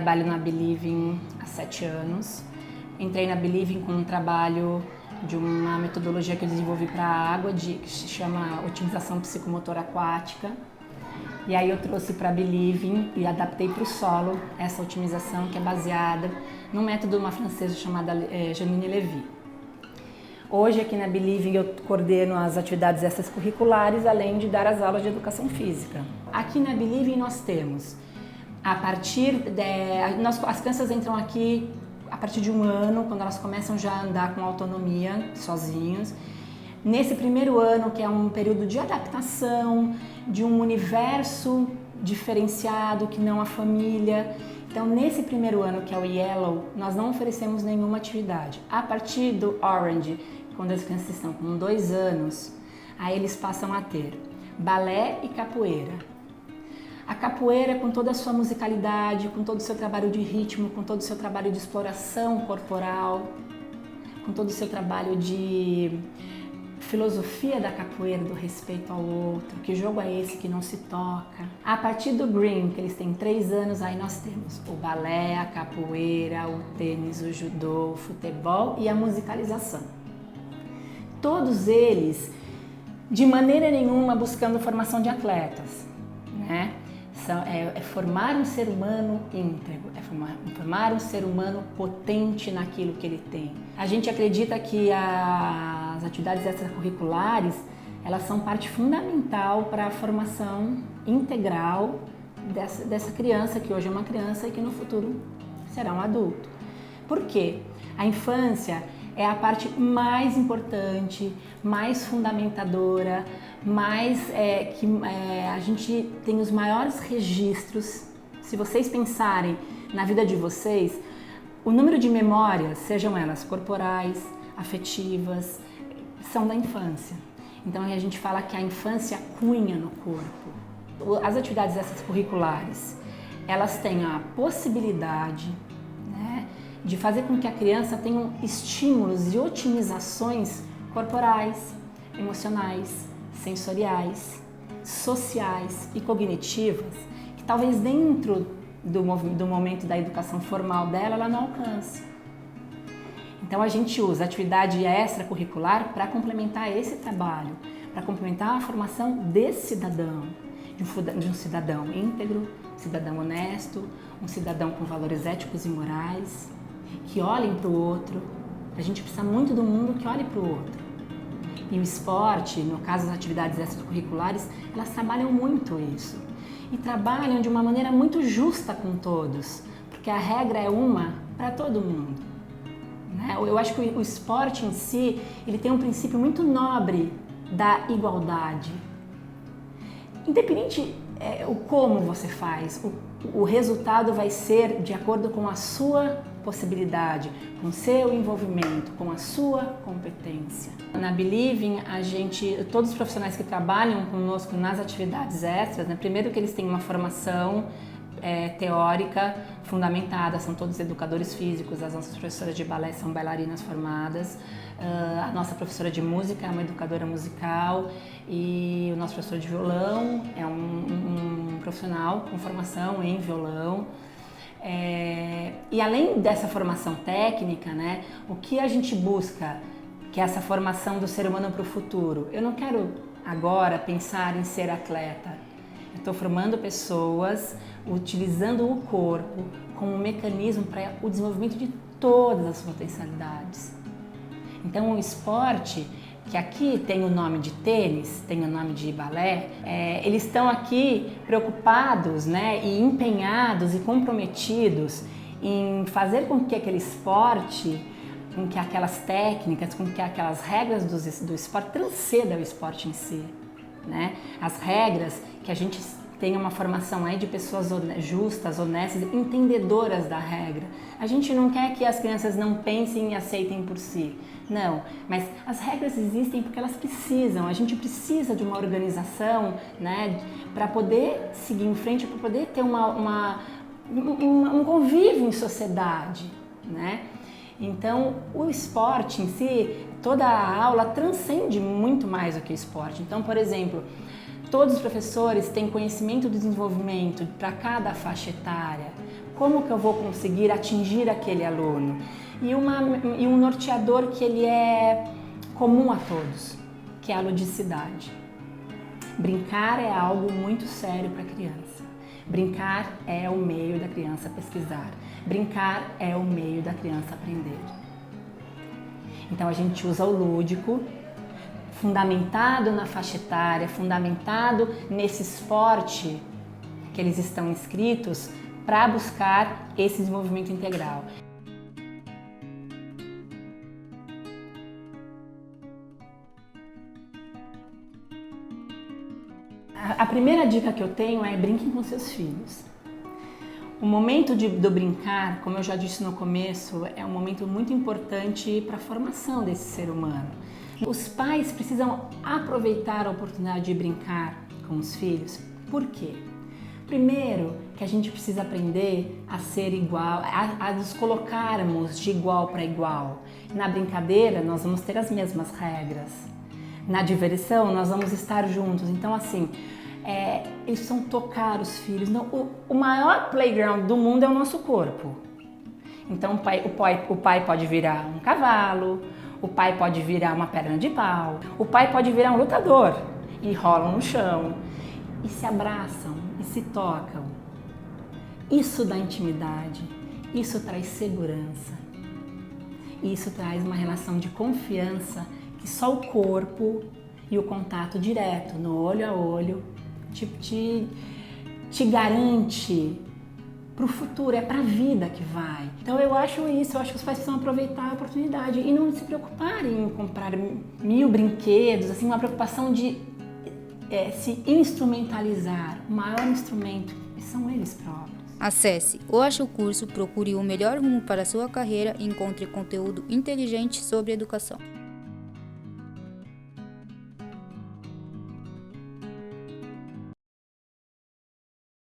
trabalho na Believing há 7 anos. Entrei na Believing com um trabalho de uma metodologia que eu desenvolvi para a água, que se chama otimização psicomotora aquática. E aí eu trouxe para a Believing e adaptei para o solo essa otimização, que é baseada num método de uma francesa chamada Janine Levy. Hoje aqui na Believing eu coordeno as atividades extracurriculares, além de dar as aulas de educação física. Aqui na Believing nós temos, as crianças entram aqui a partir de 1 ano, quando elas começam já a andar com autonomia, sozinhos. Nesse primeiro ano, que é um período de adaptação, de um universo diferenciado, que não a família. Então, nesse primeiro ano, que é o Yellow, nós não oferecemos nenhuma atividade. A partir do Orange, quando as crianças estão com 2 anos, aí eles passam a ter balé e capoeira. A capoeira, com toda a sua musicalidade, com todo o seu trabalho de ritmo, com todo o seu trabalho de exploração corporal, com todo o seu trabalho de filosofia da capoeira, do respeito ao outro, que jogo é esse que não se toca. A partir do Green, que eles têm 3 anos, aí nós temos o balé, a capoeira, o tênis, o judô, o futebol e a musicalização. Todos eles, de maneira nenhuma, buscando formação de atletas, né? É formar um ser humano íntegro, é formar um ser humano potente naquilo que ele tem. A gente acredita que as atividades extracurriculares, elas são parte fundamental para a formação integral dessa criança, que hoje é uma criança e que no futuro será um adulto. Por quê? A infância é a parte mais importante, mais fundamentadora, a gente tem os maiores registros. Se vocês pensarem na vida de vocês, o número de memórias, sejam elas corporais, afetivas, são da infância. Então a gente fala que a infância cunha no corpo. As atividades extracurriculares, elas têm a possibilidade, né, de fazer com que a criança tenha estímulos e otimizações corporais, emocionais, sensoriais, sociais e cognitivas, que talvez dentro do momento da educação formal dela, ela não alcance. Então a gente usa a atividade extracurricular para complementar esse trabalho, para complementar a formação desse cidadão, de um cidadão íntegro, um cidadão honesto, um cidadão com valores éticos e morais, que olhem para o outro. A gente precisa muito do mundo que olhe para o outro. E o esporte, no caso das atividades extracurriculares, elas trabalham muito isso. E trabalham de uma maneira muito justa com todos, porque a regra é uma para todo mundo, né? Eu acho que o esporte em si, ele tem um princípio muito nobre da igualdade. Independente o como você faz, o resultado vai ser de acordo com a sua possibilidade, com o seu envolvimento, com a sua competência. Na Believing, todos os profissionais que trabalham conosco nas atividades extras, né, primeiro que eles têm uma formação teórica fundamentada, são todos educadores físicos, as nossas professoras de balé são bailarinas formadas, a nossa professora de música é uma educadora musical e o nosso professor de violão é um profissional com formação em violão. E além dessa formação técnica, né, o que a gente busca, que é essa formação do ser humano para o futuro? Eu não quero agora pensar em ser atleta. Eu estou formando pessoas utilizando o corpo como um mecanismo para o desenvolvimento de todas as potencialidades. Então o esporte, que aqui tem o nome de tênis, tem o nome de balé, eles estão aqui preocupados, né, e empenhados e comprometidos em fazer com que aquele esporte, com que aquelas técnicas, com que aquelas regras do esporte transcendam o esporte em si, né? As regras que a gente tem uma formação aí de pessoas justas, honestas, entendedoras da regra. A gente não quer que as crianças não pensem e aceitem por si. Não, mas as regras existem porque elas precisam, a gente precisa de uma organização, né, para poder seguir em frente, para poder ter um convívio em sociedade, né? Então, o esporte em si, toda a aula transcende muito mais do que o esporte. Então, por exemplo, todos os professores têm conhecimento do desenvolvimento para cada faixa etária, Como que eu vou conseguir atingir aquele aluno? E um norteador que ele é comum a todos, que é a ludicidade. Brincar é algo muito sério para a criança. Brincar é o meio da criança pesquisar. Brincar é o meio da criança aprender. Então a gente usa o lúdico, fundamentado na faixa etária, fundamentado nesse esporte que eles estão inscritos, para buscar esse desenvolvimento integral. A primeira dica que eu tenho é brinquem com seus filhos. O momento do brincar, como eu já disse no começo, é um momento muito importante para a formação desse ser humano. Os pais precisam aproveitar a oportunidade de brincar com os filhos. Por quê? Primeiro, que a gente precisa aprender a ser igual, a nos colocarmos de igual para igual. Na brincadeira, nós vamos ter as mesmas regras. Na diversão, nós vamos estar juntos. Então, assim, eles precisam tocar os filhos. Não, o maior playground do mundo é o nosso corpo. Então, o pai pode virar um cavalo, o pai pode virar uma perna de pau, o pai pode virar um lutador e rolam no chão e se abraçam e se tocam. Isso dá intimidade, isso traz segurança, isso traz uma relação de confiança que só o corpo e o contato direto, no olho a olho, te garante para o futuro, é para a vida que vai. Então eu acho isso, eu acho que os pais precisam aproveitar a oportunidade e não se preocuparem em comprar 1000 brinquedos, assim, uma preocupação de se instrumentalizar. O maior instrumento são eles próprios. Acesse ou ache o curso, procure o melhor rumo para a sua carreira e encontre conteúdo inteligente sobre educação.